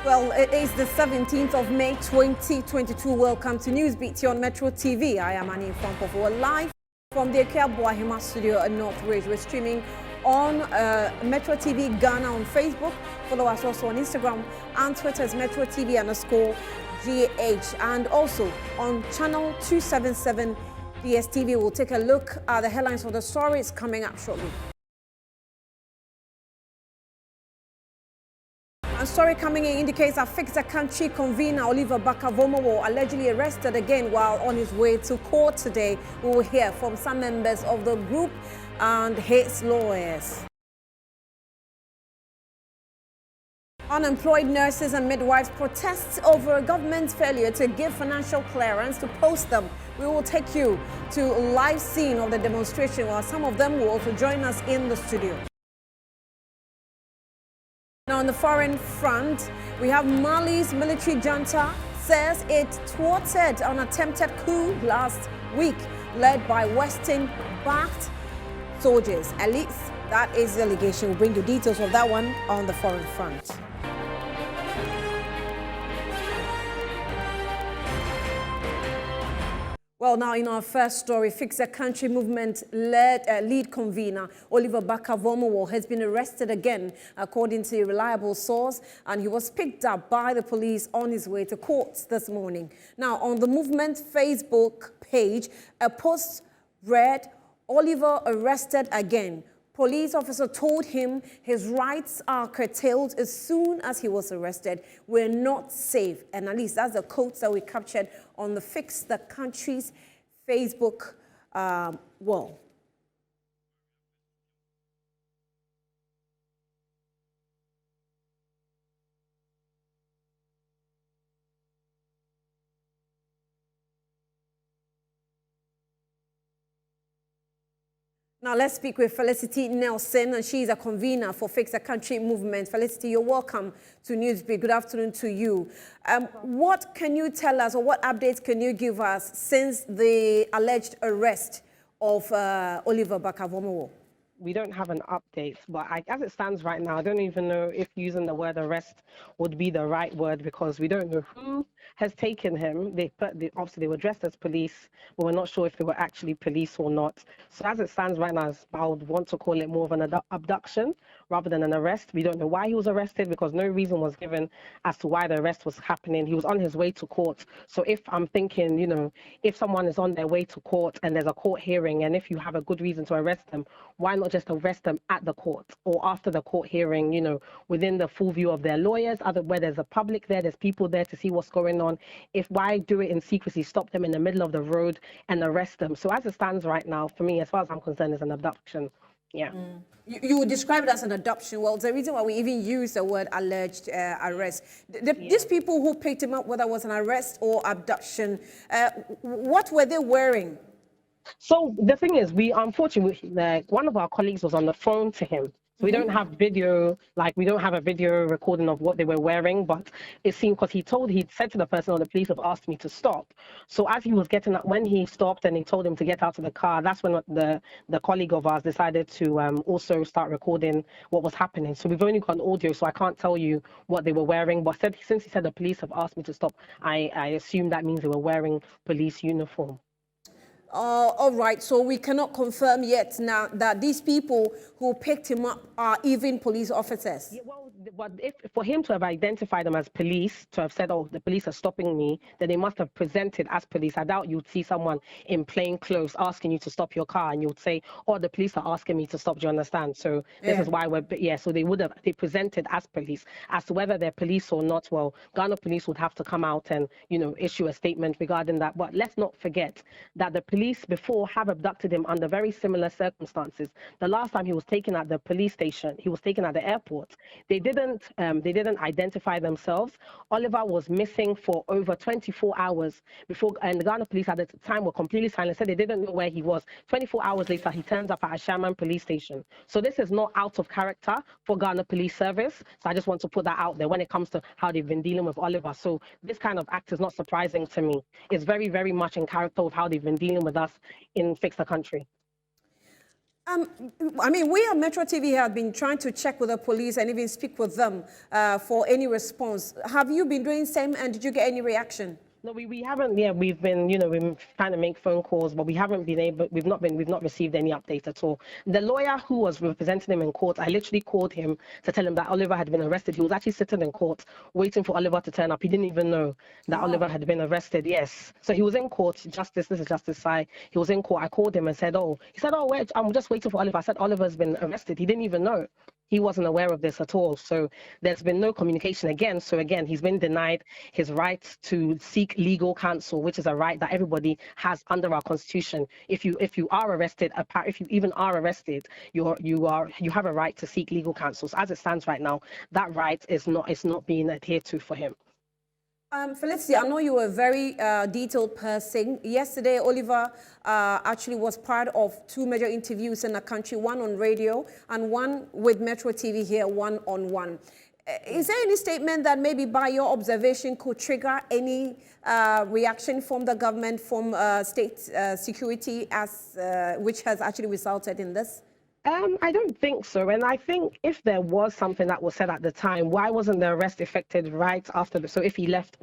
Well, it is the 17th of May 2022. Welcome to Newsbeat on Metro TV. I am Annie Fampo. We're live from the Akeabuahima studio at North Ridge. We're streaming on Metro TV Ghana on Facebook. Follow us also on Instagram and Twitter as Metro TV_GH. And also on channel 277 DSTV. We'll take a look at the headlines of the story. It's coming up shortly. A story coming in indicates that Fix the Country convener Oliver Barker-Vormawor allegedly arrested again while on his way to court today. We will hear from some members of the group and his lawyers. Unemployed nurses and midwives protest over a government's failure to give financial clearance to post them. We will take you to a live scene of the demonstration while some of them will also join us in the studio. Now, on the foreign front, we have Mali's military junta says it thwarted an attempted coup last week led by Western-backed soldiers. At least that is the allegation. We'll bring you details of that one on the foreign front. Well, now in our first story, Fix the Country movement lead convener Oliver Barker-Vormawor has been arrested again, according to a reliable source, and he was picked up by the police on his way to court this morning. Now, on the movement Facebook page, a post read, "Oliver arrested again. Police officer told him his rights are curtailed as soon as he was arrested. We're not safe." And at least that's the quotes that we captured on the Fix the Country's Facebook wall. Now let's speak with Felicity Nelson, and she's a convener for Fix the Country movement. Felicity, you're welcome to Newsbeat. Good afternoon to you. What can you tell us, or what updates can you give us since the alleged arrest of Oliver Barker-Vormawor? We don't have an update, but as it stands right now, I don't even know if using the word arrest would be the right word, because we don't know who has taken him. Obviously they were dressed as police, but we're not sure if they were actually police or not. So as it stands right now, I would want to call it more of an abduction rather than an arrest. We don't know why he was arrested, because no reason was given as to why the arrest was happening. He was on his way to court. So if I'm thinking, you know, if someone is on their way to court and there's a court hearing, and if you have a good reason to arrest them, why not just arrest them at the court or after the court hearing, you know, within the full view of their lawyers, where there's a public there, there's people there to see what's going on. Why do it in secrecy, stop them in the middle of the road and arrest them? So as it stands right now, for me, as far as I'm concerned, it's an abduction. Yeah. You would describe it as an adoption. Well, the reason why we even use the word alleged arrest. These people who picked him up, whether it was an arrest or abduction, what were they wearing? So the thing is, unfortunately, one of our colleagues was on the phone to him. So we don't have video, we don't have a video recording of what they were wearing, but it seemed, because he'd said to the person, or the police have asked me to stop. So as he was getting up, when he stopped and he told him to get out of the car, that's when the colleague of ours decided to also start recording what was happening. So we've only got an audio, so I can't tell you what they were wearing, but since he said the police have asked me to stop, I assume that means they were wearing police uniform. All right, so we cannot confirm yet now that these people who picked him up are even police officers. Yeah, well, for him to have identified them as police, to have said, "Oh, the police are stopping me," then they must have presented as police. I doubt you'd see someone in plain clothes asking you to stop your car and you would say, "Oh, the police are asking me to stop." Do you understand? So this is why so they presented as police. As to whether they're police or not, well, Ghana police would have to come out and, you know, issue a statement regarding that. But let's not forget that the police before have abducted him under very similar circumstances. The last time he was taken at the police station, he was taken at the airport. They didn't identify themselves. Oliver was missing for over 24 hours before, and the Ghana police at the time were completely silent, said they didn't know where he was. 24 hours later, he turns up at a Shaman police station. So this is not out of character for Ghana Police Service. So I just want to put that out there when it comes to how they've been dealing with Oliver. So this kind of act is not surprising to me. It's very, very much in character with how they've been dealing with us in Fix the Country. I mean, we at Metro TV have been trying to check with the police and even speak with them for any response. Have you been doing the same, and did you get any reaction? No, we haven't. Yeah, we've been, we've been trying to make phone calls, but we haven't been able. We've not received any update at all. The lawyer who was representing him in court, I literally called him to tell him that Oliver had been arrested. He was actually sitting in court waiting for Oliver to turn up. He didn't even know that Oliver had been arrested. Yes, so he was in court. This is Justice Sai. He was in court. I called him and said, "Oh," he said, "Oh, wait, I'm just waiting for Oliver." I said, "Oliver's been arrested." He didn't even know. He wasn't aware of this at all. So there's been no communication again. So again, he's been denied his right to seek legal counsel, which is a right that everybody has under our constitution. If you are arrested, if you even are arrested, you have a right to seek legal counsel. So as it stands right now, that right is not being adhered to for him. Felicity, I know you were a very detailed person. Yesterday, Oliver actually was part of two major interviews in the country, one on radio and one with Metro TV here, one-on-one. Is there any statement that maybe by your observation could trigger any reaction from the government, from state security, which has actually resulted in this? I don't think so. And I think if there was something that was said at the time, why wasn't the arrest effected right after so if he left,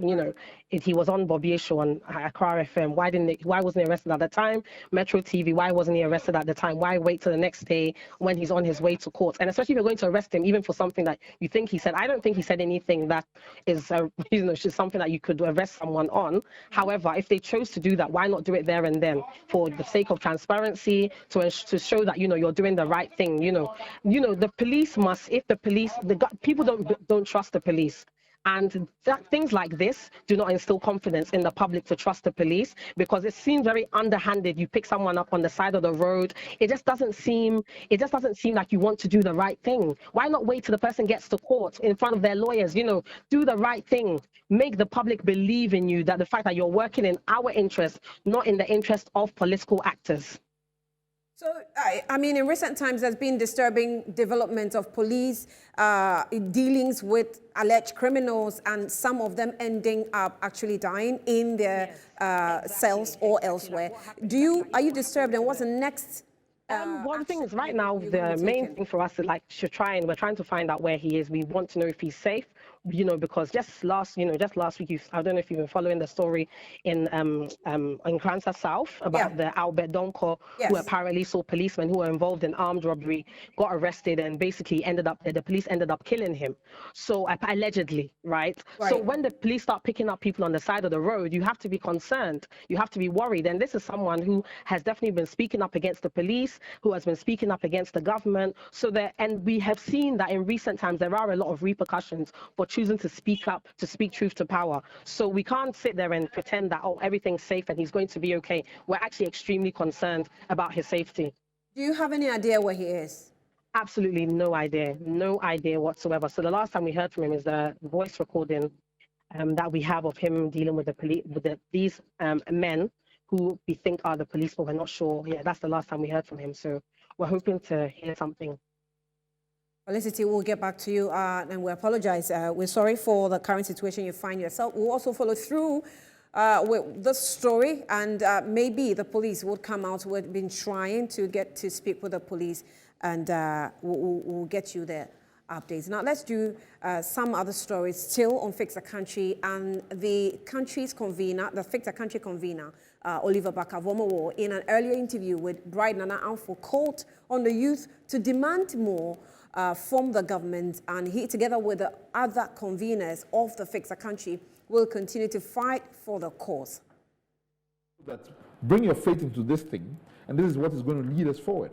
if he was on Bobby Show on Accra FM, why wasn't he arrested at the time? Metro TV, why wasn't he arrested at the time? Why wait till the next day when he's on his way to court? And especially if you're going to arrest him, even for something that you think he said, I don't think he said anything that is, something that you could arrest someone on. However, if they chose to do that, why not do it there and then for the sake of transparency, to show that, you're doing the right thing. The police must, people don't trust the police. And things like this do not instill confidence in the public to trust the police, because it seems very underhanded. You pick someone up on the side of the road. It just doesn't seem like you want to do the right thing. Why not wait till the person gets to court in front of their lawyers? Do the right thing. Make the public believe in you, that the fact that you're working in our interest, not in the interest of political actors. So, I mean, in recent times, there's been disturbing development of police dealings with alleged criminals, and some of them ending up actually dying in their cells or elsewhere. Are you disturbed, and what's the next? One thing is, right now, the main thing for us is we're trying to find out where he is. We want to know if he's safe. Because just last week, I don't know if you've been following the story in Kransa South about the Albert Donko, who apparently saw policemen who were involved in armed robbery, got arrested, and basically the police ended up killing him. So allegedly, right? So when the police start picking up people on the side of the road, you have to be concerned. You have to be worried. And this is someone who has definitely been speaking up against the police, who has been speaking up against the government. And we have seen that in recent times, there are a lot of repercussions for choosing to speak up, to speak truth to power. So we can't sit there and pretend that, everything's safe and he's going to be okay. We're actually extremely concerned about his safety. Do you have any idea where he is? Absolutely no idea whatsoever. So the last time we heard from him is the voice recording that we have of him dealing with these men who we think are the police, but we're not sure. Yeah, that's the last time we heard from him. So we're hoping to hear something. Felicity, we'll get back to you, and we apologize. We're sorry for the current situation you find yourself. We'll also follow through with this story, and maybe the police would come out. We've been trying to get to speak with the police, and we'll get you their updates. Now, let's do some other stories still on Fix the Country, and the country's convener, the Fix the Country convener, Oliver Barker-Vormawor, in an earlier interview with Bride Nana Amfo, called on the youth to demand more from the government, and he, together with the other conveners of the Fix the Country, will continue to fight for the cause. Bring your faith into this thing, and this is what is going to lead us forward.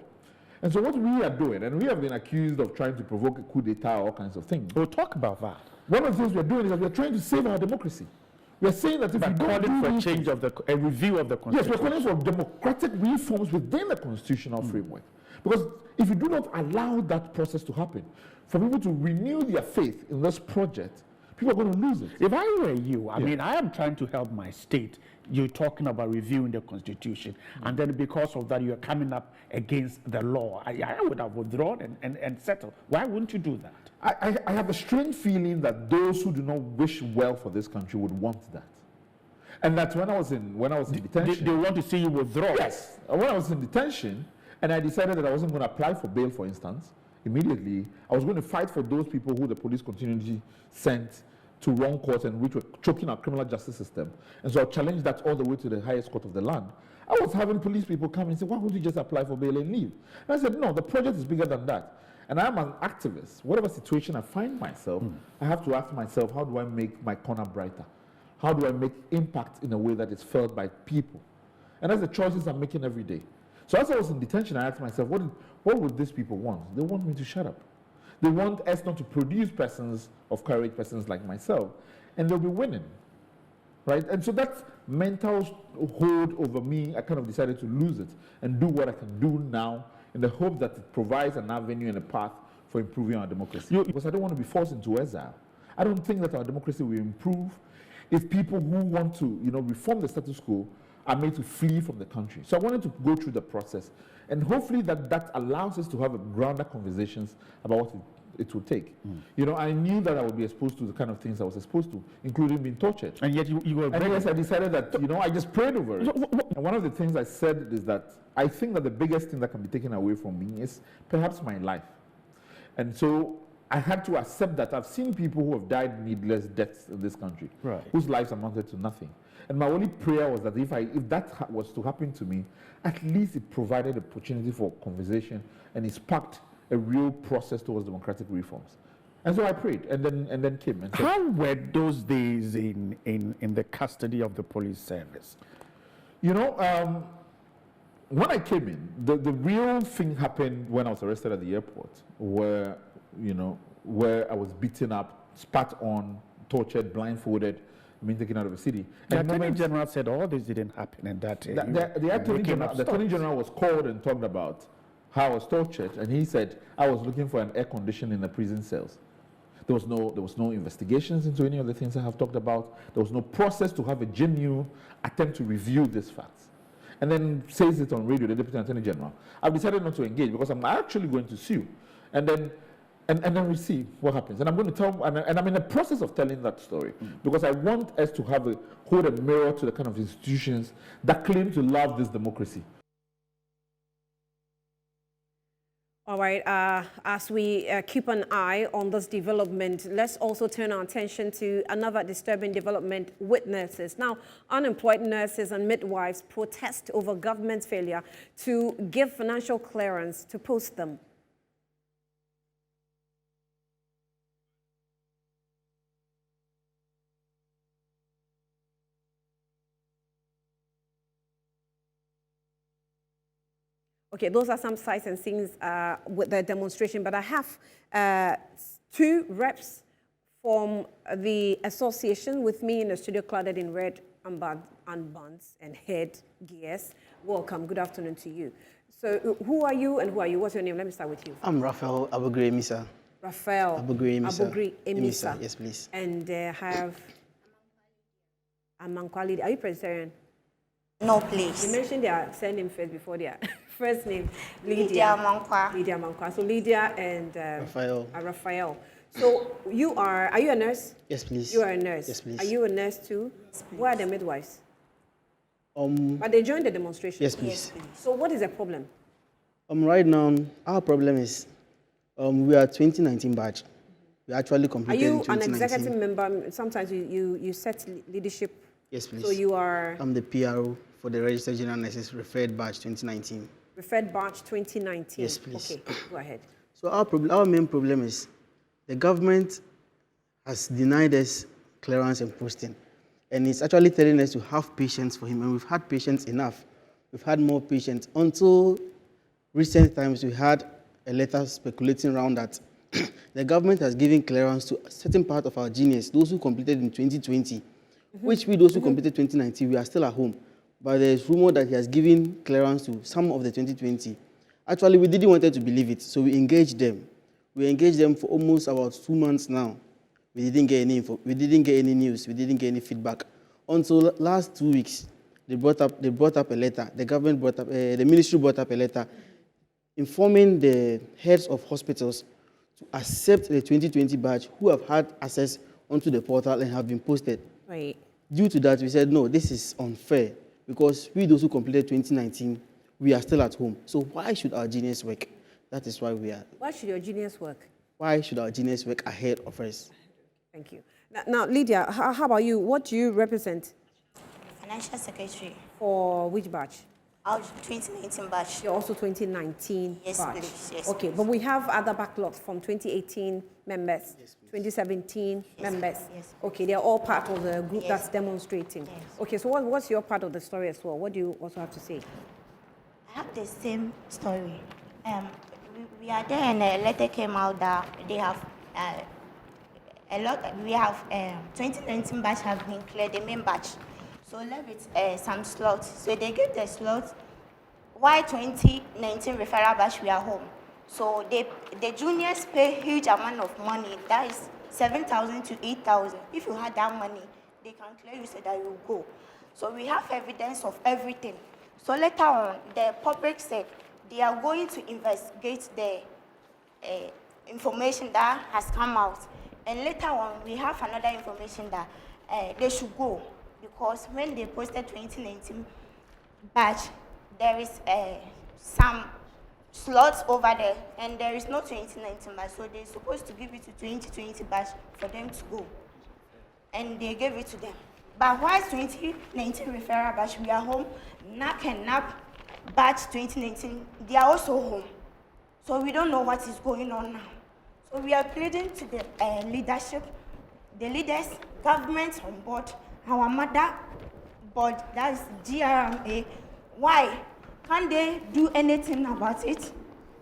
And so what we are doing, and we have been accused of trying to provoke a coup d'etat, all kinds of things. We'll talk about that. One of the things we're doing is that we're trying to save our democracy. We're saying that if we don't do for change of a review of the Constitution. Yes, we're calling for democratic reforms within the constitutional framework. Because if you do not allow that process to happen, for people to renew their faith in this project, people are going to lose it. If I were you, I mean, I am trying to help my state. You're talking about reviewing the Constitution, and then because of that, you're coming up against the law. I would have withdrawn and settled. Why wouldn't you do that? I have a strange feeling that those who do not wish well for this country would want that. And that when I was in detention, they want to see you withdraw. Yes. When I was in detention, And I decided that I wasn't going to apply for bail, for instance, immediately. I was going to fight for those people who the police continually sent to wrong courts and which were choking our criminal justice system. And so I challenged that all the way to the highest court of the land. I was having police people come and say, why would you just apply for bail and leave? And I said, no, the project is bigger than that. And I'm an activist. Whatever situation I find myself, I have to ask myself, how do I make my corner brighter? How do I make impact in a way that is felt by people? And that's the choices I'm making every day. So as I was in detention, I asked myself, what would these people want? They want me to shut up. They want us not to produce persons of courage, persons like myself, and they'll be winning, right? And so that mental hold over me, I kind of decided to lose it and do what I can do now in the hope that it provides an avenue and a path for improving our democracy. Because I don't want to be forced into exile. I don't think that our democracy will improve if people who want to, reform the status quo are made to flee from the country. So I wanted to go through the process, and hopefully that allows us to have grander conversations about what it will take. I knew that I would be exposed to the kind of things I was exposed to, including being tortured. And yet you were... And yes, I decided that, I just prayed over it. And one of the things I said is that I think that the biggest thing that can be taken away from me is perhaps my life. And so I had to accept that I've seen people who have died needless deaths in this country, whose lives amounted to nothing. And my only prayer was that if that was to happen to me, at least it provided opportunity for conversation and it sparked a real process towards democratic reforms. And so I prayed and then came. And how were those days in the custody of the police service? When I came in, the real thing happened when I was arrested at the airport, where I was beaten up, spat on, tortured, blindfolded, taken out of the city. And the Attorney General said all this didn't happen in that day. The Attorney General was called and talked about how I was tortured, and he said I was looking for an air condition in the prison cells. There was no investigations into any of the things I have talked about. There was no process to have a genuine attempt to review these facts. And then says it on radio, the Deputy Attorney General. I've decided not to engage because I'm actually going to sue. And then we see what happens. And I'm going to tell, and I'm in the process of telling that story because I want us to hold a mirror to the kind of institutions that claim to love this democracy. All right, as we keep an eye on this development, let's also turn our attention to another disturbing development with nurses. Now, unemployed nurses and midwives protest over government's failure to give financial clearance to post them. Okay, those are some sights and scenes with the demonstration, but I have two reps from the association with me in the studio, clad in red armbands and headgears. Welcome, good afternoon to you. So who are you and who are you? What's your name? Let me start with you. I'm Raphael Abugri Emisa. Raphael Abugri Emisa. Abugri Emisa. Yes, please. And have Amankwali. Are you Presbyterian? No, please. You mentioned their surname first before their first name. Lydia Mankwa. Lydia Mankwa. So Lydia and Raphael. Raphael. So are you a nurse? Yes, please. You are a nurse. Yes, please. Are you a nurse too? Yes, please. Where are the midwives? But they joined the demonstration. Yes, please. Yes, please. So what is the problem? Right now, our problem is we are 2019 batch. We actually Are completed in you an 2019. executive member? Sometimes you set leadership. Yes, please. So you are I'm the PRO for the Registered General Nurses Referred Batch 2019. referred batch 2019. Yes, please. Okay, go ahead. So our main problem is the government has denied us clearance and posting. And it's actually telling us to have patience for him. And we've had patience enough. We've had more patience. Until recent times, we had a letter speculating around that the government has given clearance to a certain part of our juniors, those who completed in 2020, which those who completed 2019, we are still at home. But there's rumor that he has given clearance to some of the 2020. Actually, we didn't want to believe it, so we engaged them. We engaged them for almost about 2 months now. We didn't get any info. We didn't get any news. We didn't get any feedback. Until last 2 weeks, they brought up a letter. The government brought up, the ministry brought up a letter informing the heads of hospitals to accept the 2020 batch who have had access onto the portal and have been posted. Right. Due to that, we said, no, this is unfair because we, those who completed 2019, we are still at home. So why should our juniors work? That is why we are. Why should your juniors work? Why should our juniors work ahead of us? Thank you. Now Lydia, how about you? What do you represent? Financial secretary. For which batch? Our 2019 batch. You're also 2019 Yes, batch. please. Yes, okay, but we have other backlogs from 2018 members, 2017 members. Yes. Okay, they're all part of the group Yes. that's demonstrating. Yes. Okay, so what's your part of the story as well? What do you also have to say? I have the same story. We are there and a letter came out that they have a lot. We have 2019 batch have been cleared, the main batch. So left with some slots. So they give the slots. Why 2019 referral batch we are home? So the juniors pay huge amount of money. That is 7,000 to 8,000. If you had that money, they can clear you so that you go. So we have evidence of everything. So later on, the public said they are going to investigate the information that has come out. And later on, we have another information that they should go. Because when they posted 2019 batch, there is some slots over there, and there is no 2019 batch. So they're supposed to give it to 2020 batch for them to go. And they gave it to them. But why 2019 referral batch, we are home, NAC and NAP batch 2019, they are also home. So we don't know what is going on now. So we are pleading to the leadership, the leaders, government on board, our mother board, that's GRMA. Why can't they do anything about it?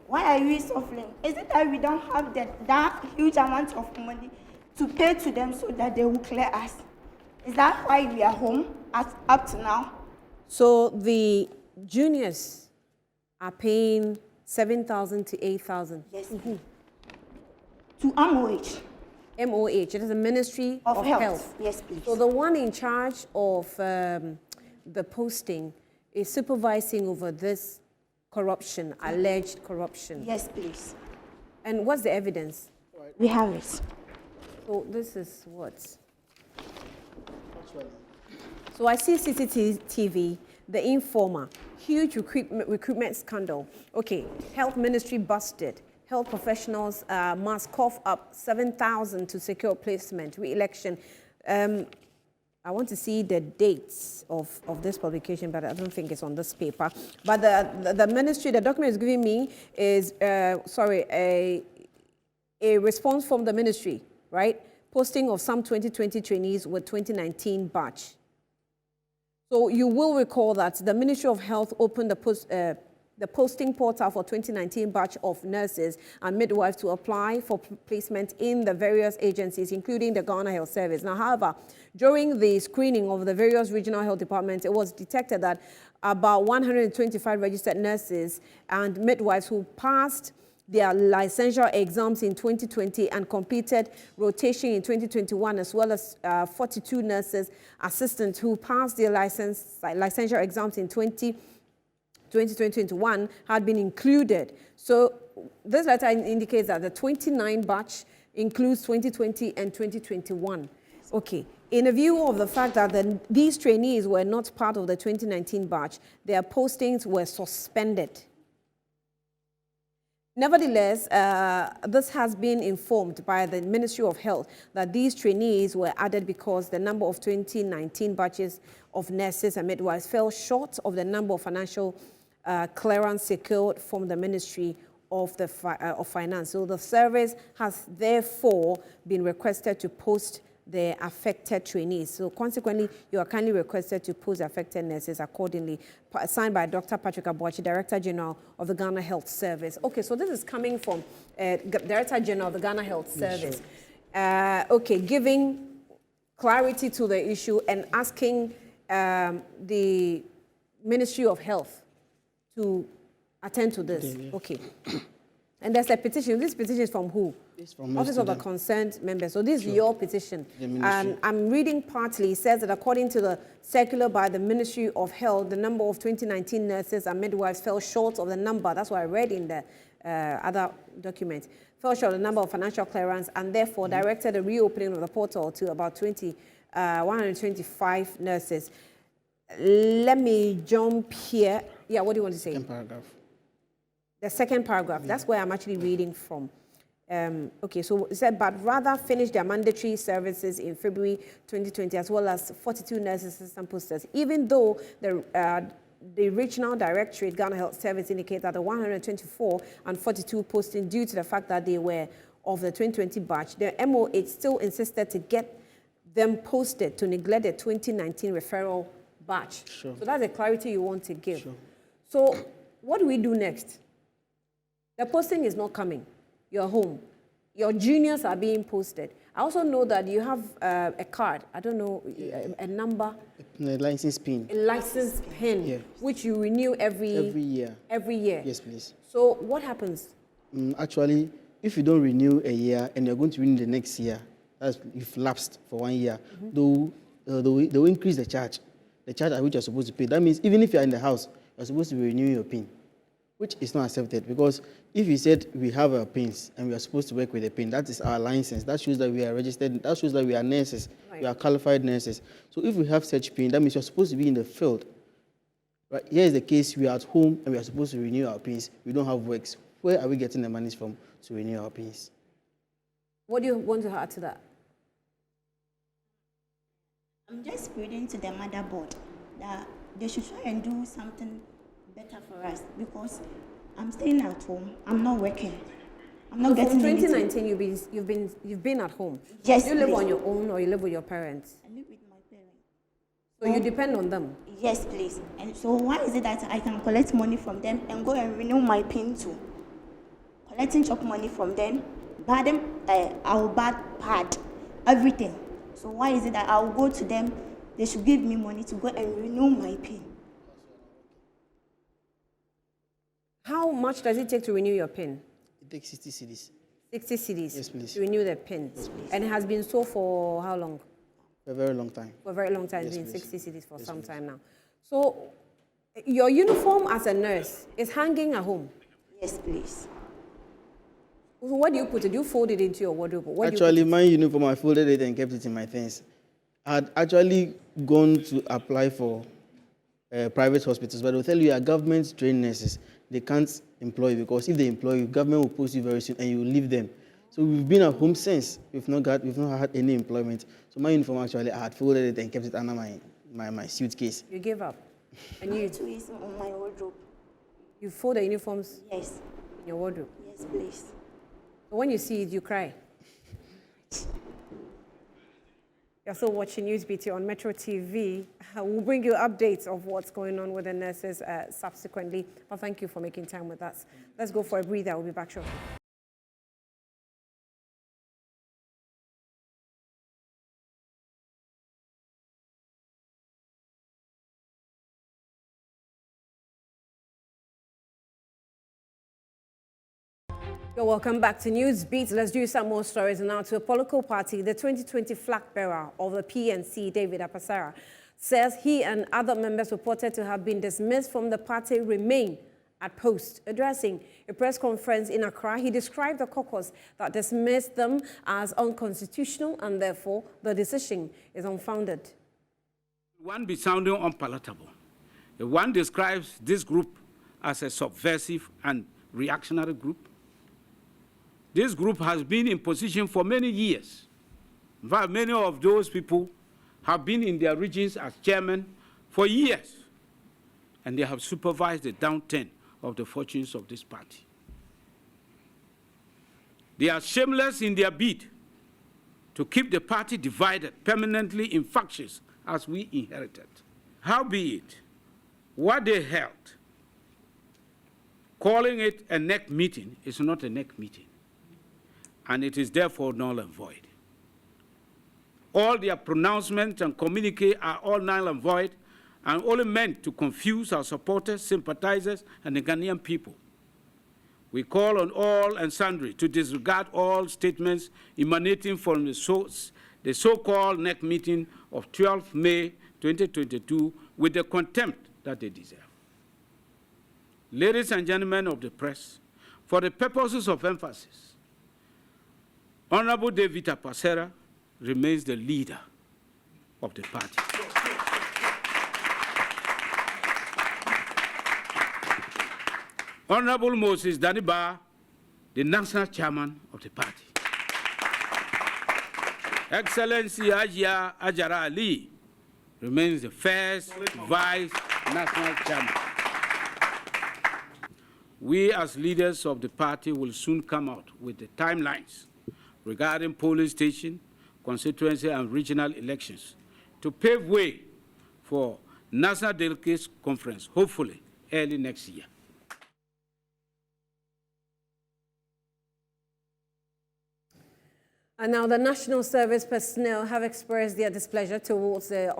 Why are we suffering? Is it that we don't have that huge amount of money to pay to them so that they will clear us? Is that why we are home up to now? So the juniors are paying 7,000 to 8,000. Yes. To MOH. MOH, it is the Ministry Of of Health. Health. Yes, please. So the one in charge of the posting is supervising over this corruption, alleged corruption. Yes, please. And what's the evidence? We have it. So this is what? So I see CCTV, the Informer, huge recruitment scandal. Okay, Health Ministry busted. Health professionals must cough up 7,000 to secure placement, re-election. I want to see the dates of this publication, but I don't think it's on this paper. But the ministry, the document is giving me is, a response from the ministry, right? Posting of some 2020 trainees with 2019 batch. So you will recall that the Ministry of Health opened the posting portal for 2019 batch of nurses and midwives to apply for placement in the various agencies, including the Ghana Health Service. Now, however, during the screening of the various regional health departments, it was detected that about 125 registered nurses and midwives who passed their licensure exams in 2020 and completed rotation in 2021, as well as 42 nurses assistants who passed their licensure exams in 2021 had been included. So this letter indicates that the 29 batch includes 2020 and 2021. Okay. In a view of the fact that these trainees were not part of the 2019 batch, their postings were suspended. Nevertheless, this has been informed by the Ministry of Health that these trainees were added because the number of 2019 batches of nurses and midwives fell short of the number of financial clearance secured from the Ministry of Finance. So the service has therefore been requested to post the affected trainees. So consequently, you are kindly requested to post affected nurses accordingly. Signed by Dr. Patrick Abuachi, Director General of the Ghana Health Service. Okay, so this is coming from Director General of the Ghana Health Service. Okay, giving clarity to the issue and asking the Ministry of Health to attend to this. Okay. And there's a petition. This petition is from who? It's from Office of the Concerned Member. So this is your petition. And I'm reading partly. It says that according to the circular by the Ministry of Health, the number of 2019 nurses and midwives fell short of the number. That's what I read in the other document. Fell short of the number of financial clearance and therefore directed the reopening of the portal to about 125 nurses. Let me jump here Yeah, what do you want to say? Second paragraph. The second paragraph, that's where I'm actually reading from. Okay, so it said, but rather finish their mandatory services in February 2020, as well as 42 nurses assistant posters, even though the regional directorate, Ghana Health Service, indicate that the 124 and 42 posting due to the fact that they were of the 2020 batch, the MOH still insisted to get them posted to neglect the 2019 referral batch. Sure. So that's the clarity you want to give. Sure. So what do we do next? The posting is not coming. You're home. Your juniors are being posted. I also know that you have a card, I don't know, a number, The license pin. a license pin, Yeah. which you renew every year. Every year. Yes, please. So what happens? Actually, if you don't renew a year and you're going to renew the next year, that's you've lapsed for 1 year, they'll increase the charge at which you're supposed to pay. That means even if you're in the house, you're supposed to be renewing your PIN, which is not accepted, because if you said we have our PINs and we are supposed to work with a PIN, that is our license. That shows that we are registered. That shows that we are nurses. Right. We are qualified nurses. So if we have such PIN, that means you're supposed to be in the field. Right? Here is the case: we are at home and we are supposed to renew our PINs. We don't have works. Where are we getting the monies from to renew our PINs? What do you want to add to that? I'm just pleading to the motherboard that they should try and do something better for us, because I'm staying at home. I'm not working. I'm not So getting from anything. 2019, you've been at home. Yes, Do you live please. on your own or you live with your parents? I live with my parents. So you depend on them. Yes, please. And so why is it that I can collect money from them and go and renew my PIN too? Collecting chop money from them, buy them, I'll buy pad, everything. So why is it that I'll go to them, they should give me money to go and renew my PIN? How much does it take to renew your PIN? It takes 60 cedis 60 cedis Yes, please. to renew the PIN. And it has been so for how long? for a very long time. For a very long time. It's Yes, been please. 60 cedis for some time now. So your uniform as a nurse is hanging at home. Yes, please. So where do you put it? Do you fold it into your wardrobe? Where do you Actually, put my uniform, I folded it and kept it in my things. I had actually gone to apply for private hospitals, but they'll tell you, are government-trained nurses. They can't employ you, because if they employ you, government will post you very soon and you will leave them. So we've been at home since. We've not had any employment. So my uniform, actually, I had folded it and kept it under my suitcase. You gave up. And My you two is on my wardrobe. fold the uniforms Yes. in your wardrobe. Yes, please. So when you see it, you cry. You're still watching Newsbeat on Metro TV. We'll bring you updates of what's going on with the nurses subsequently. But thank you for making time with us. Let's go for a breather. We'll be back shortly. You're welcome back to Newsbeat. Let's do some more stories now to a political party. The 2020 flag bearer of the PNC, David Apasara, says he and other members reported to have been dismissed from the party remain at post. Addressing a press conference in Accra, he described the caucus that dismissed them as unconstitutional and therefore the decision is unfounded. One be sounding unpalatable. One describes this group as a subversive and reactionary group. This group has been in position for many years. In fact, many of those people have been in their regions as chairmen for years, and they have supervised the downturn of the fortunes of this party. They are shameless in their bid to keep the party divided permanently in factions as we inherited. Howbeit, what they held, calling it a NEC meeting, is not a NEC meeting, and it is therefore null and void. All their pronouncements and communique are all null and void and only meant to confuse our supporters, sympathizers, and the Ghanaian people. We call on all and sundry to disregard all statements emanating from the so-called NEC meeting of 12 May 2022 with the contempt that they deserve. Ladies and gentlemen of the press, for the purposes of emphasis, Honorable David Apasara remains the leader of the party. Honorable Moses Daniba, the national chairman of the party. Excellency Ajia Ajara Ali remains the first vice national chairman. We as leaders of the party will soon come out with the timelines regarding polling station, constituency and regional elections to pave way for National Delegates Conference, hopefully early next year. And now the National Service personnel have expressed their displeasure towards the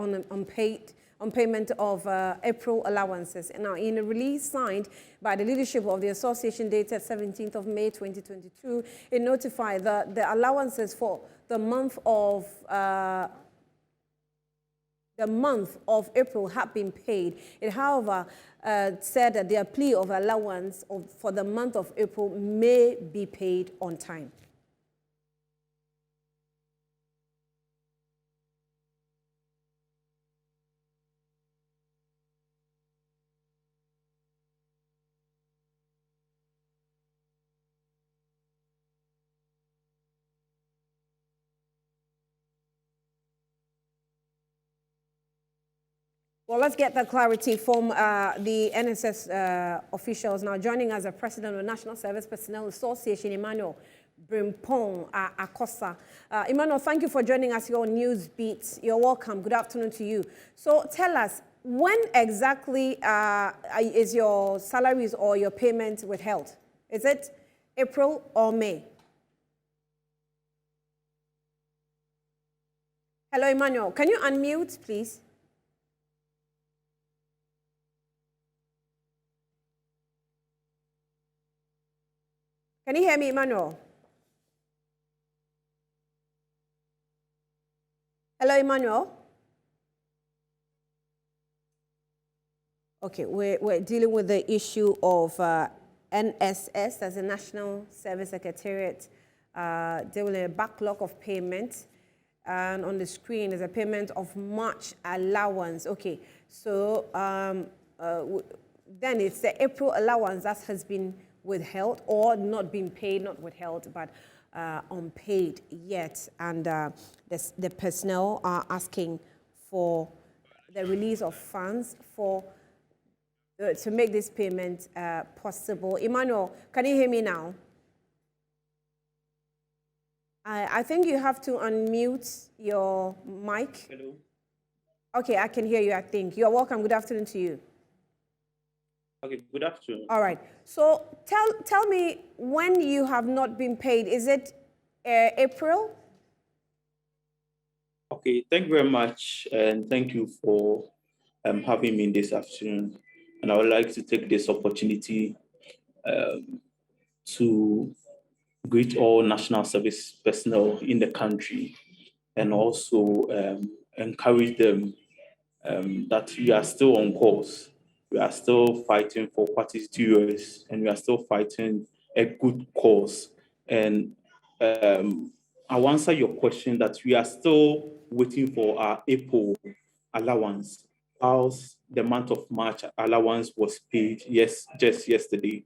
unpayment of April allowances. And now in a release signed by the leadership of the association dated 17th of May 2022, it notified that the allowances for the month of April have been paid. It, however, said that their plea of allowance for the month of April may be paid on time. Well, let's get that clarity from the NSS officials. Now, joining us, the president of the National Service Personnel Association, Emmanuel Brimpong Akosa. Emmanuel, thank you for joining us here on Newsbeat. You're welcome. Good afternoon to you. So tell us, when exactly is your salaries or your payment withheld? Is it April or May? Hello, Emmanuel. Can you unmute, please? Can you hear me, Emmanuel? Hello, Emmanuel? Okay, we're dealing with the issue of NSS, as a National Service Secretariat, dealing with a backlog of payment. And on the screen is a payment of March allowance. Okay, so then it's the April allowance that has been withheld or not been paid, not withheld, but unpaid yet. And the personnel are asking for the release of funds for to make this payment possible. Emmanuel, can you hear me now? I think you have to unmute your mic. Hello. Okay, I can hear you, I think. You're welcome. Good afternoon to you. Okay, good afternoon. All right. So tell me when you have not been paid. Is it April? Okay, thank you very much, and thank you for having me this afternoon. And I would like to take this opportunity to greet all national service personnel in the country, and also encourage them that we are still on course. We are still fighting for what is due us, and we are still fighting a good cause. And I'll answer your question that we are still waiting for our April allowance, as the month of March allowance was paid just yesterday.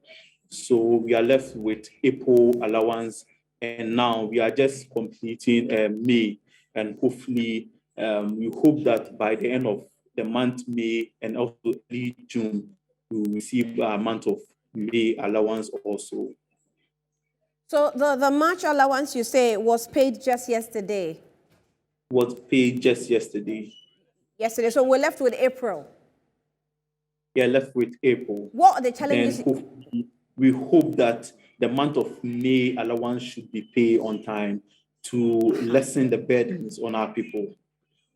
So we are left with April allowance, and now we are just completing May, and hopefully we hope that by the end of the month May and also early June, we will receive a month of May allowance also. So the March allowance, you say, was paid just yesterday? Was paid just yesterday. Yesterday, so we're left with April. Yeah, left with April. What are the challenges? And we hope that the month of May allowance should be paid on time to lessen the burdens on our people.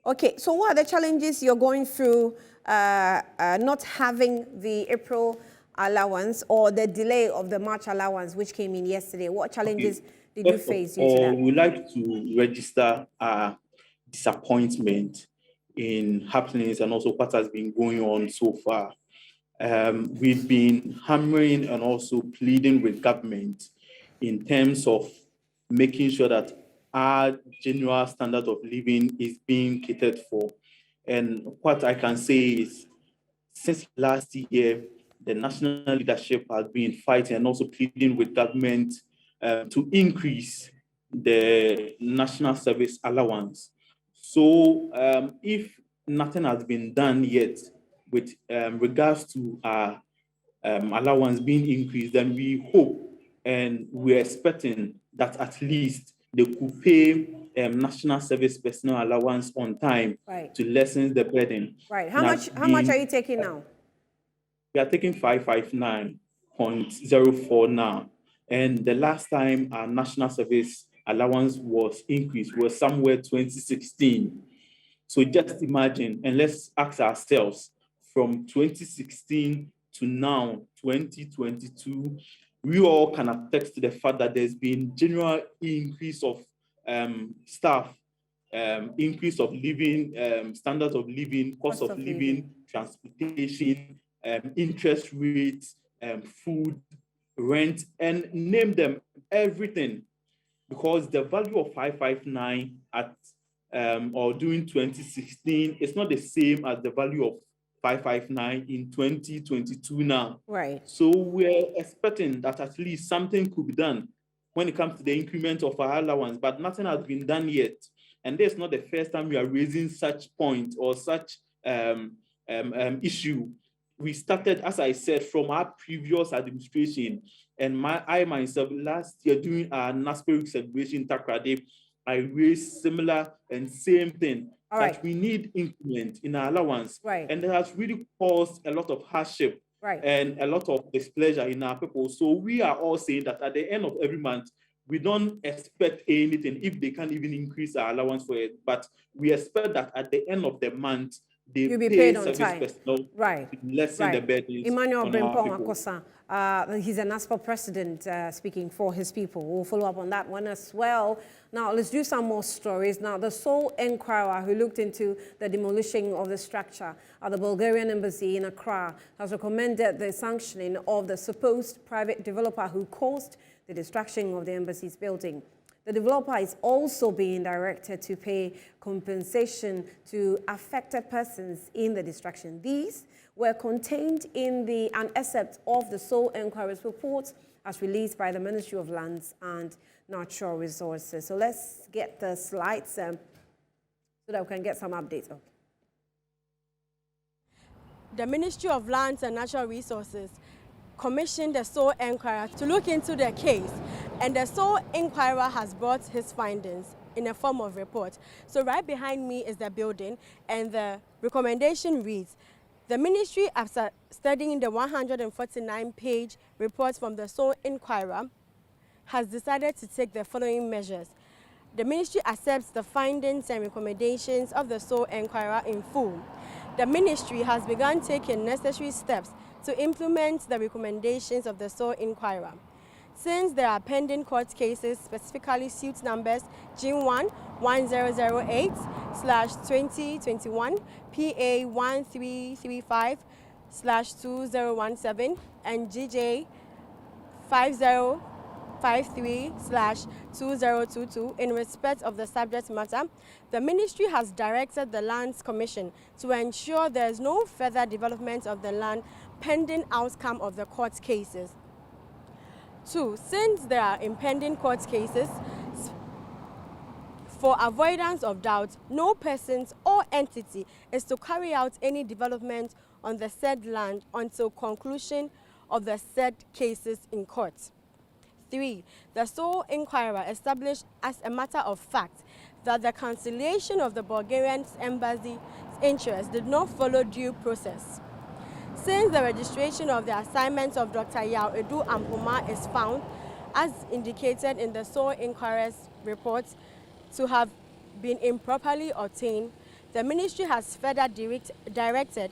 Okay, so what are the challenges you're going through not having the April allowance or the delay of the March allowance, which came in yesterday? What challenges did you face due to that? We'd like to register our disappointment in happenings and also what has been going on so far. We've been hammering and also pleading with government in terms of making sure that our general standard of living is being catered for. And what I can say is, since last year, the national leadership has been fighting and also pleading with government to increase the national service allowance. So if nothing has been done yet with regards to our allowance being increased, then we hope and we're expecting that at least they could pay national service personnel allowance on time to lessen the burden. Right. How much are you taking now? We are taking 559.04 now. And the last time our national service allowance was increased was somewhere 2016. So just imagine, and let's ask ourselves, from 2016 to now, 2022, we all can attest to the fact that there's been general increase of staff, increase of living, standards of living, cost of living, transportation, interest rates, food, rent, and name them, everything. Because the value of 559 at or during 2016 is not the same as the value of 559 in 2022 now. Right. So we're expecting that at least something could be done when it comes to the increment of our allowance, but nothing has been done yet. And this is not the first time we are raising such point or such issue. We started, as I said, from our previous administration, and I myself last year during our NASPERIC celebration in Takoradi, I raised similar and same thing, that we need increment in our allowance. Right. And it has really caused a lot of hardship and a lot of displeasure in our people. So we are all saying that at the end of every month, we don't expect anything if they can't even increase our allowance for it. But we expect that at the end of the month, you'll be paid on time. Right. Lessen the burdens. Emmanuel Brimpong Akosa, he's a NASPA president speaking for his people. We'll follow up on that one as well. Now, let's do some more stories. Now, the sole inquirer who looked into the demolition of the structure at the Bulgarian embassy in Accra has recommended the sanctioning of the supposed private developer who caused the destruction of the embassy's building. The developer is also being directed to pay compensation to affected persons in the destruction. These were contained in an excerpt of the sole inquiry's report as released by the Ministry of Lands and Natural Resources. So let's get the slides so that we can get some updates. Okay. The Ministry of Lands and Natural Resources commissioned the sole inquirer to look into the case, and the sole inquirer has brought his findings in a form of report. So right behind me is the building, and the recommendation reads, the ministry, after studying the 149-page report from the sole inquirer, has decided to take the following measures. The ministry accepts the findings and recommendations of the sole inquirer in full. The ministry has begun taking necessary steps to implement the recommendations of the sole inquirer. Since there are pending court cases, specifically suit numbers G1 1008/2021, PA 1335/2017, and GJ 5053/2022 in respect of the subject matter, the ministry has directed the Lands Commission to ensure there is no further development of the land pending outcome of the court cases. 2. Since there are impending court cases, for avoidance of doubt, no persons or entity is to carry out any development on the said land until conclusion of the said cases in court. 3. The sole inquirer established as a matter of fact that the cancellation of the Bulgarian embassy's interest did not follow due process. Since the registration of the assignment of Dr. Yao Edu Ampoma is found, as indicated in the sole inquirer's report, to have been improperly obtained, the ministry has further directed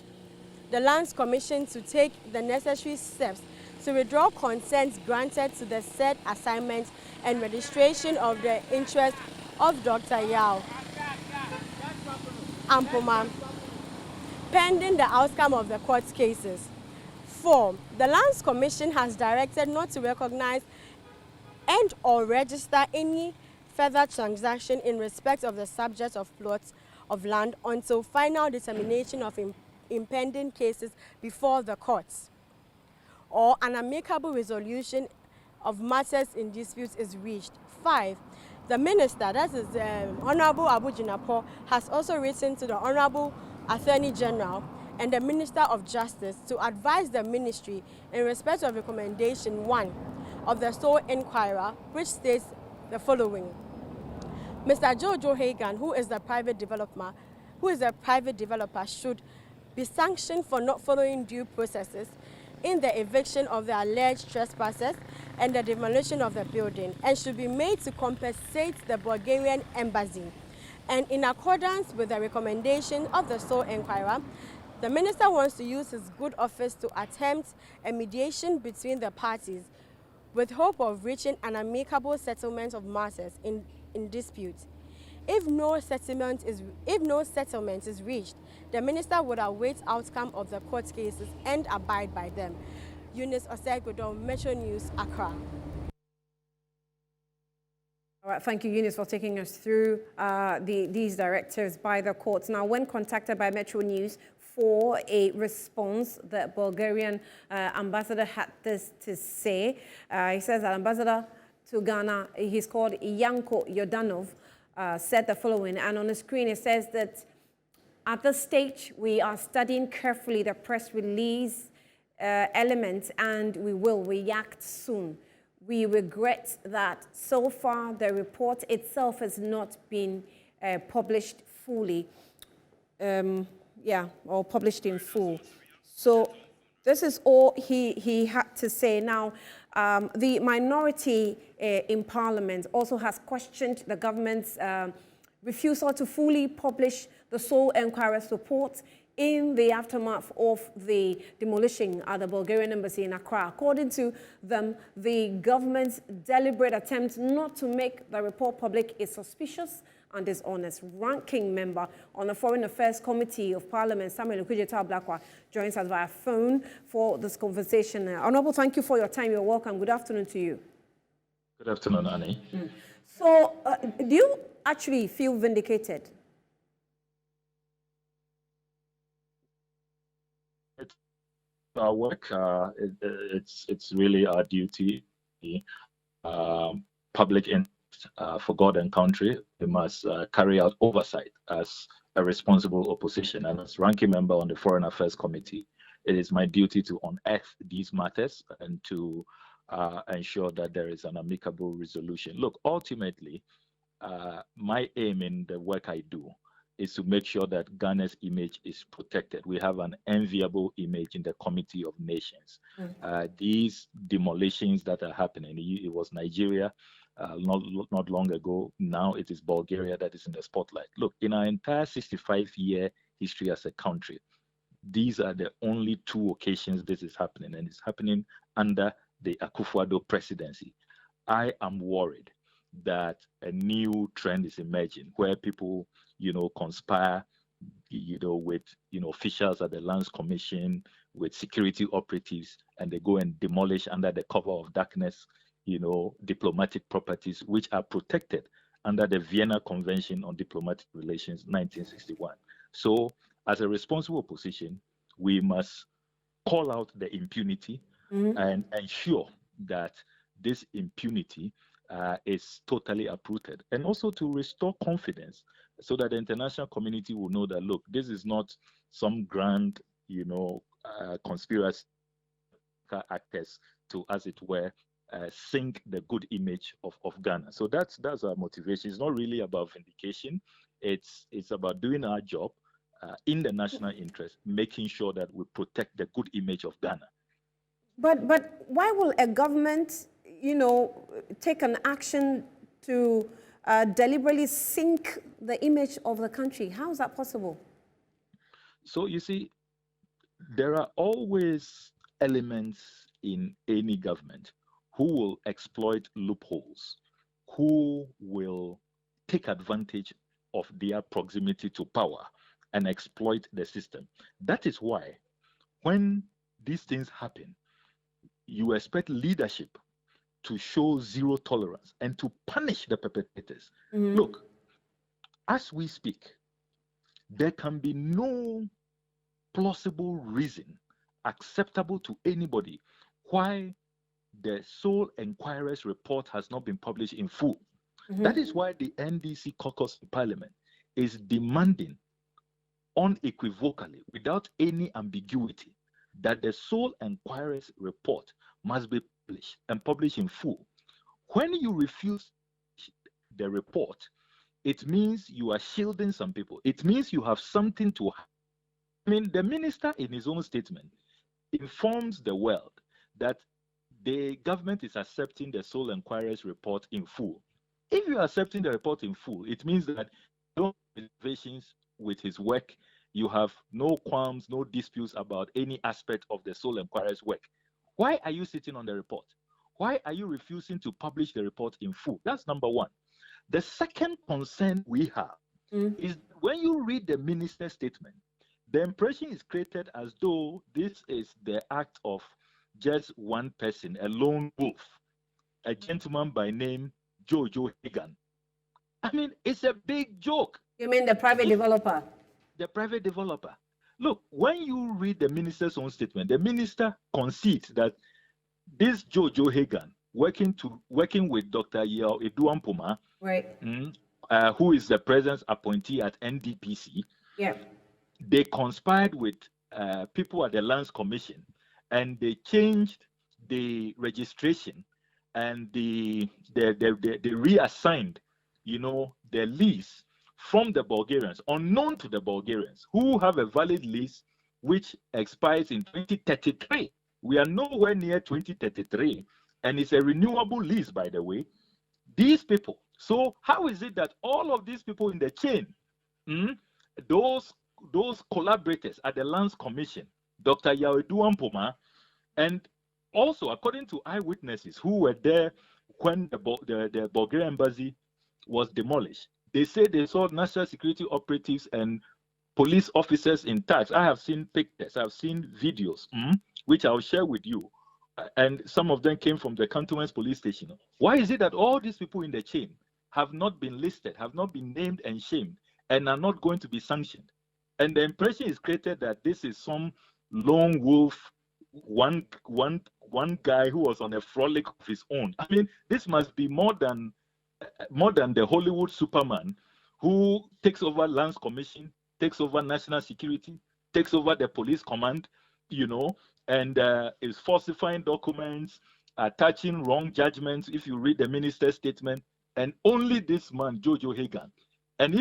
the Lands Commission to take the necessary steps to withdraw consents granted to the said assignment and registration of the interest of Dr. Yao Ampoma, pending the outcome of the court cases. 4. The Lands Commission has directed not to recognize and or register any further transaction in respect of the subject of plots of land until final determination of impending cases before the courts. or an amicable resolution of matters in disputes is reached. 5. The minister, that is Honorable Abu Jinapor, has also written to the Honorable Attorney General and the Minister of Justice to advise the ministry in respect of recommendation 1 of the sole inquirer, which states the following. Mr. Jojo Hagan, who is a private developer, should be sanctioned for not following due processes in the eviction of the alleged trespassers and the demolition of the building, and should be made to compensate the Bulgarian embassy. And in accordance with the recommendation of the sole inquirer, the minister wants to use his good office to attempt a mediation between the parties with hope of reaching an amicable settlement of matters in dispute. If no settlement is reached, the minister would await outcome of the court cases and abide by them. Eunice Osei-Godon, Metro News, Accra. All right, thank you, Eunice, for taking us through these directives by the courts. Now, when contacted by Metro News for a response, the Bulgarian ambassador had this to say. He says that ambassador to Ghana, he's called Yanko Yordanov, said the following, and on the screen it says that at this stage we are studying carefully the press release elements and we will react soon. We regret that so far the report itself has not been published fully, or published in full. So this is all he had to say. Now, the minority in Parliament also has questioned the government's refusal to fully publish the sole inquirer's report in the aftermath of the demolition at the Bulgarian embassy in Accra. According to them, the government's deliberate attempt not to make the report public is suspicious and dishonest. Ranking member on the Foreign Affairs Committee of Parliament, Samuel Okudzeto-Ablakwa, joins us via phone for this conversation. Honorable, thank you for your time. You're welcome. Good afternoon to you. Good afternoon, Annie. So, do you actually feel vindicated? It's our work. It's really our duty. Public interest for God and country. We must carry out oversight as a responsible opposition. And as ranking member on the Foreign Affairs Committee, it is my duty to unearth these matters and to ensure that there is an amicable resolution. Look, ultimately, my aim in the work I do is to make sure that Ghana's image is protected. We have an enviable image in the Committee of Nations. These demolitions that are happening, it was Nigeria not long ago. Now it is Bulgaria that is in the spotlight. Look, in our entire 65-year history as a country, these are the only 2 occasions this is happening, and it's happening under the Akufo-Addo presidency. I am worried that a new trend is emerging where people, conspire, with, officials at the Lands Commission, with security operatives, and they go and demolish under the cover of darkness, diplomatic properties which are protected under the Vienna Convention on Diplomatic Relations, 1961. So, as a responsible opposition, we must call out the impunity and ensure that this impunity is totally uprooted, and also to restore confidence so that the international community will know that, look, this is not some grand, conspiracy actors to, as it were, sink the good image of Ghana. So that's our motivation. It's not really about vindication. It's about doing our job in the national interest, making sure that we protect the good image of Ghana. But why will a government, take an action to deliberately sink the image of the country? How is that possible? So you see, there are always elements in any government who will exploit loopholes, who will take advantage of their proximity to power and exploit the system. That is why when these things happen, you expect leadership to show zero tolerance and to punish the perpetrators. Look, as we speak, there can be no plausible reason acceptable to anybody why the sole enquirer's report has not been published in full. That is why the NDC caucus in Parliament is demanding unequivocally, without any ambiguity, that the sole enquirer's report must be published and published in full. When you refuse the report, it means you are shielding some people. It means you have something to hide. I mean, the minister in his own statement informs the world that the government is accepting the sole enquirer's report in full. If you are accepting the report in full, it means that no reservations with his work, you have no qualms, no disputes about any aspect of the sole enquirer's work. Why are you sitting on the report? Why are you refusing to publish the report in full? That's number one. The second concern we have is when you read the minister's statement, the impression is created as though this is the act of just one person, a lone wolf, a gentleman by name Jojo Hagan. I mean, it's a big joke. You mean the private developer? The private developer. Look, when you read the minister's own statement, the minister concedes that this Jojo Hagan, working with Dr. Yao Eduampoma, right, who is the president's appointee at NDPC, yeah, they conspired with people at the Lands Commission, and they changed the registration, and they reassigned, the lease from the Bulgarians, unknown to the Bulgarians, who have a valid lease which expires in 2033. We are nowhere near 2033, and it's a renewable lease, by the way. These people. So how is it that all of these people in the chain, those collaborators at the Lands Commission, Dr. Yao Eduampoma, and also according to eyewitnesses who were there when the Bulgarian embassy was demolished, they say they saw national security operatives and police officers in tags. I have seen pictures, I've seen videos, which I'll share with you. And some of them came from the Cantonments police station. Why is it that all these people in the chain have not been listed, have not been named and shamed, and are not going to be sanctioned? And the impression is created that this is some lone wolf, one guy who was on a frolic of his own. I mean, this must be more than the Hollywood Superman who takes over Lands Commission, takes over national security, takes over the police command, and is falsifying documents, attaching wrong judgments, if you read the minister's statement, and only this man, Jojo Hagan. And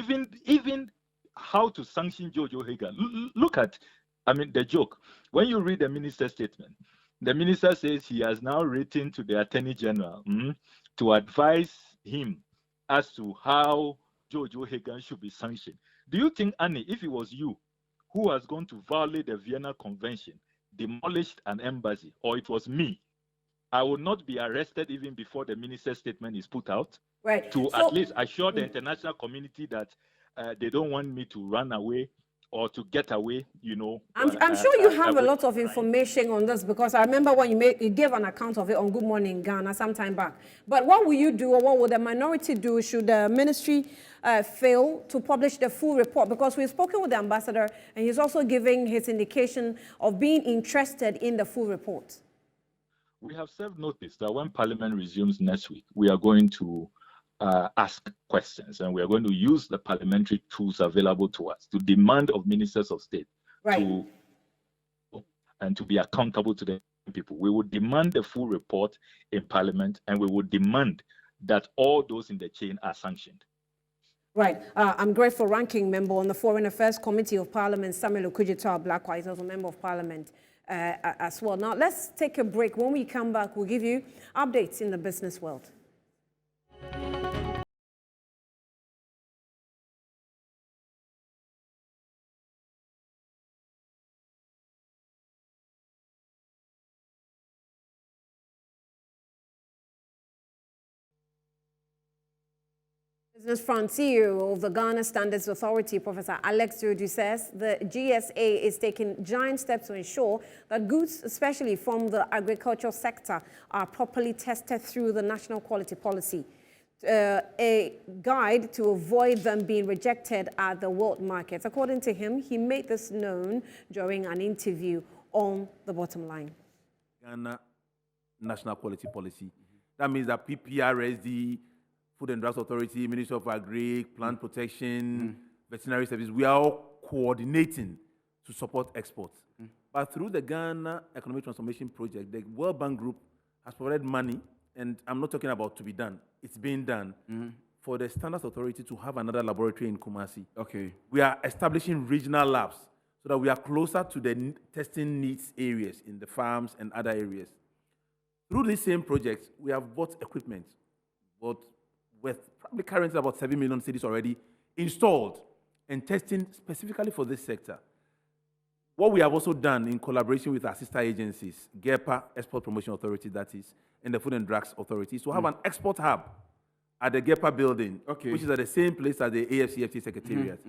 even how to sanction Jojo Hagan. Look at, the joke. When you read the minister's statement, the minister says he has now written to the Attorney General to advise him as to how Jojo Hagan should be sanctioned. Do you think, Annie, if it was you who was going to violate the Vienna Convention, demolished an embassy, or it was me, I would not be arrested even before the minister's statement is put out? Right. To at least assure the international community that they don't want me to run away or to get away, I'm sure you have a lot of information on this, because I remember when you gave an account of it on Good Morning Ghana some time back. But what will you do, or what will the minority do should the ministry fail to publish the full report? Because we've spoken with the ambassador, and he's also giving his indication of being interested in the full report. We have served notice that when Parliament resumes next week, we are going to ask questions, and we are going to use the parliamentary tools available to us to demand of ministers of state to be accountable to the people. We will demand the full report in Parliament, and we will demand that all those in the chain are sanctioned. Right. I'm grateful ranking member on the Foreign Affairs Committee of Parliament, Samuel Okudzeto-Ablakwa, is also a member of Parliament as well. Now, let's take a break. When we come back, we'll give you updates in the business world. Business Front CEO of the Ghana Standards Authority, Professor Alex Jodu, says the GSA is taking giant steps to ensure that goods, especially from the agricultural sector, are properly tested through the National Quality Policy, a guide to avoid them being rejected at the world markets. According to him, he made this known during an interview on The Bottom Line. Ghana national quality policy. That means that PPRSD, Food and Drugs Authority, Ministry of Agri, Plant Protection, Veterinary Service, we are all coordinating to support exports. But through the Ghana Economic Transformation Project, the World Bank Group has provided money, and I'm not talking about to be done, it's being done, for the Standards Authority to have another laboratory in Kumasi. Okay. We are establishing regional labs so that we are closer to the testing needs areas in the farms and other areas. Through this same project, we have bought equipment, but with probably currently about 7 million cities already installed and testing specifically for this sector. What we have also done in collaboration with our sister agencies, GEPA, Export Promotion Authority, that is, and the Food and Drugs Authority, is to have an export hub at the GEPA building, which is at the same place as the AFCFT Secretariat,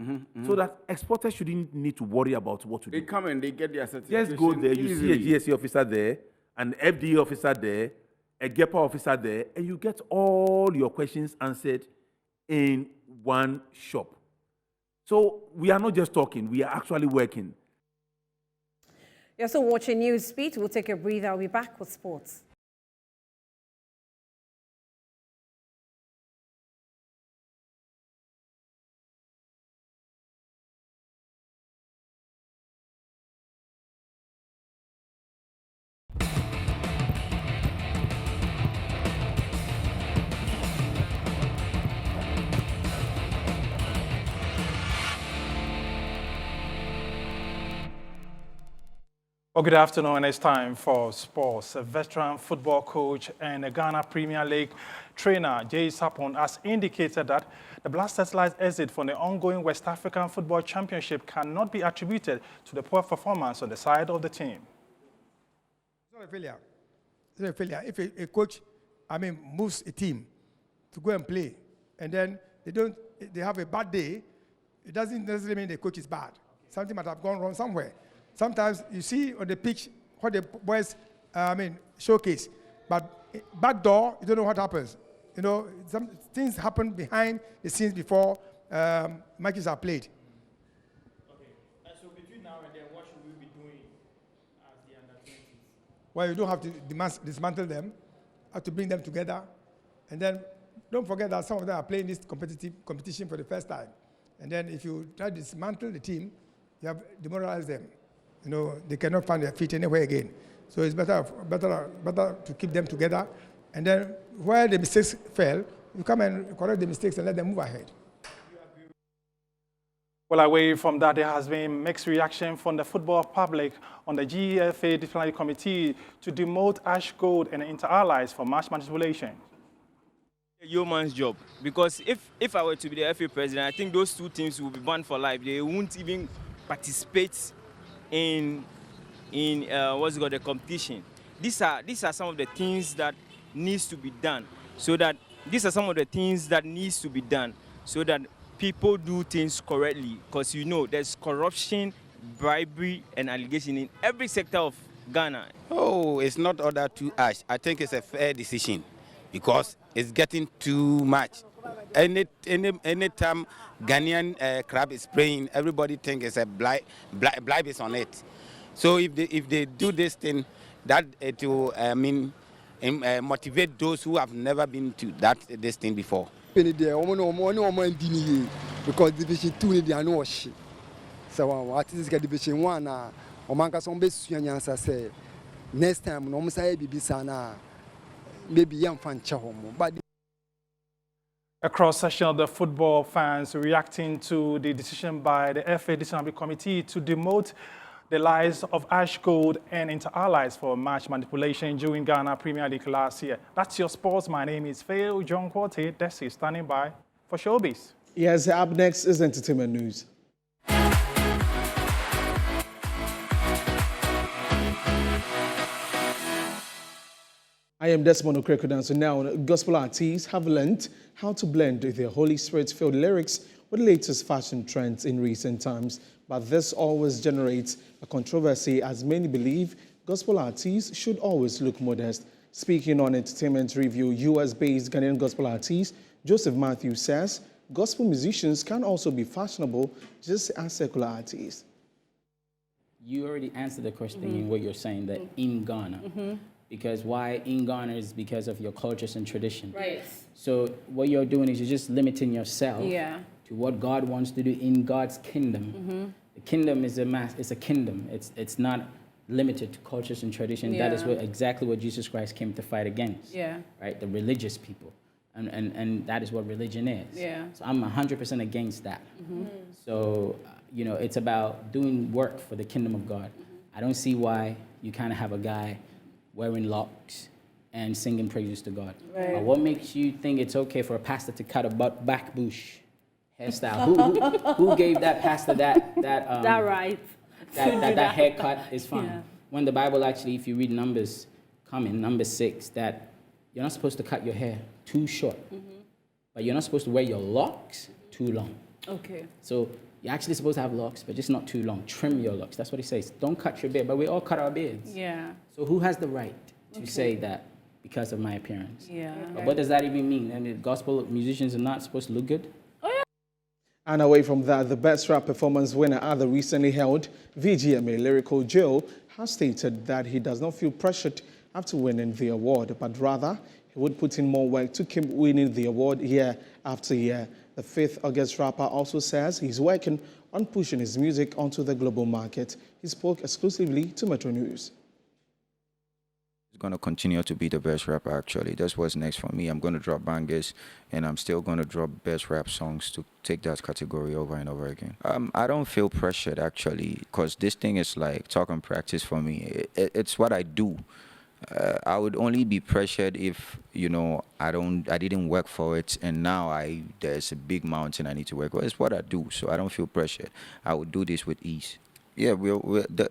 so that exporters shouldn't need to worry about what to do. They come and they get their certification. Just go there, you see a GSE officer there, an FDA officer there, a GEPA officer there, and you get all your questions answered in one shop. So we are not just talking, we are actually working. You're still watching Newsbeat. We'll take a breather. I'll be back with sports. Well, good afternoon, and it's time for sports. A veteran football coach and a Ghana Premier League trainer, Jay Sapon, has indicated that the Black Stars' exit from the ongoing West African Football Championship cannot be attributed to the poor performance on the side of the team. It's not a failure. It's not a failure. If a coach, moves a team to go and play, and then they have a bad day, it doesn't necessarily mean the coach is bad. Something might have gone wrong somewhere. Sometimes you see on the pitch what the boys, showcase, but back door, you don't know what happens. You know, some things happen behind the scenes before matches are played. Okay, and so between now and then, what should we be doing as the under-20s? Well, you don't have to dismantle them, you have to bring them together, and then don't forget that some of them are playing this competition for the first time. And then if you try to dismantle the team, you have demoralized them. You know, they cannot find their feet anywhere again. So it's better to keep them together. And then where the mistakes fell, you come and correct the mistakes and let them move ahead. Well, away from that, there has been mixed reaction from the football public on the GFA Disciplinary Committee to demote Ash Gold and Inter Allies for match manipulation. A yeoman's job, because if I were to be the FA president, I think those two teams will be banned for life. They won't even participate in the competition. These are some of the things that needs to be done, so that people do things correctly, because you know there's corruption, bribery and allegation in every sector of Ghana. Oh, it's not order too harsh. I think it's a fair decision because it's getting too much. Any time Ghanaian crab is playing, everybody thinks it's a blight is on it. So if they do this thing, that it will motivate those who have never been to this thing before. Because Division 2 they are no shit. So what is Division 1 say next time no say bibisana maybe young fan chahomo. But A cross-section of the football fans reacting to the decision by the FA Disciplinary Committee to demote the lives of Ash Gold and Inter Allies for match manipulation during Ghana Premier League last year. That's your sports. My name is Faye John Quartet. Desi standing by for Showbiz. Yes, up next is entertainment news. I am Desmond Okrekodan. So now, gospel artists have learned how to blend their Holy Spirit-filled lyrics with the latest fashion trends in recent times. But this always generates a controversy, as many believe gospel artists should always look modest. Speaking on Entertainment Review, US-based Ghanaian gospel artist Joseph Matthew says gospel musicians can also be fashionable just as secular artists. You already answered the question in what you're saying, that in Ghana, because why in Ghana is because of your cultures and tradition. Right. So what you're doing is you're just limiting yourself Yeah. to what God wants to do in God's kingdom. The kingdom is it's a kingdom. It's not limited to cultures and tradition. That is Yeah. exactly what Jesus Christ came to fight against. Yeah. Right? The religious people. And that is what religion is. Yeah. So I'm 100% against that. So, you know, it's about doing work for the kingdom of God. I don't see why you kind of have a guy wearing locks and singing praises to God. Right. But what makes you think it's okay for a pastor to cut a back bush hairstyle? Who gave that pastor that right. that haircut is fine. Yeah. When the Bible actually, if you read Numbers, Number 6, that you're not supposed to cut your hair too short, but you're not supposed to wear your locks too long. Okay. So you're actually supposed to have locks, but just not too long. Trim your locks. That's what he says. Don't cut your beard, but we all cut our beards. Yeah. So who has the right to say that because of my appearance? Yeah. But what does that even mean? I mean, gospel musicians are not supposed to look good? And away from that, the Best Rap Performance winner at the recently held VGMA Lyrical Joe has stated that he does not feel pressured after winning the award, but rather he would put in more work to keep winning the award year after year. The 5th August rapper also says he's working on pushing his music onto the global market. He spoke exclusively to Metro News. It's going to continue to be the best rapper, actually. That's what's next for me. I'm going to drop bangers, and I'm still going to drop best rap songs to take that category over and over again. I don't feel pressured, actually, because this thing is like talk and practice for me. It's what I do. I would only be pressured if, you know, I didn't work for it, and now there's a big mountain I need to work for. It's what I do, so I don't feel pressured. I would do this with ease. Yeah,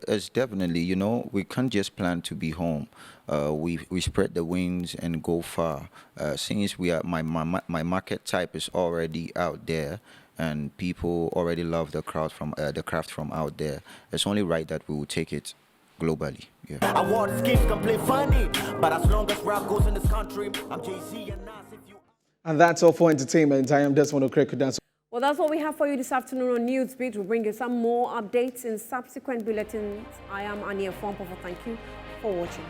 it's definitely, you know, we can't just plan to be home. We spread the wings and go far. Since my market type is already out there, and people already love the craft from out there, it's only right that we will take it globally. Yeah. Award schemes can play funny, but as long as rap goes in this country, I'm Jay-Z and Nas. And that's all for entertainment. I am Desmond Okreku. Well, that's what we have for you this afternoon on Newsbeat. We'll bring you some more updates in subsequent bulletins. I am Ania Fompo. Thank you for watching.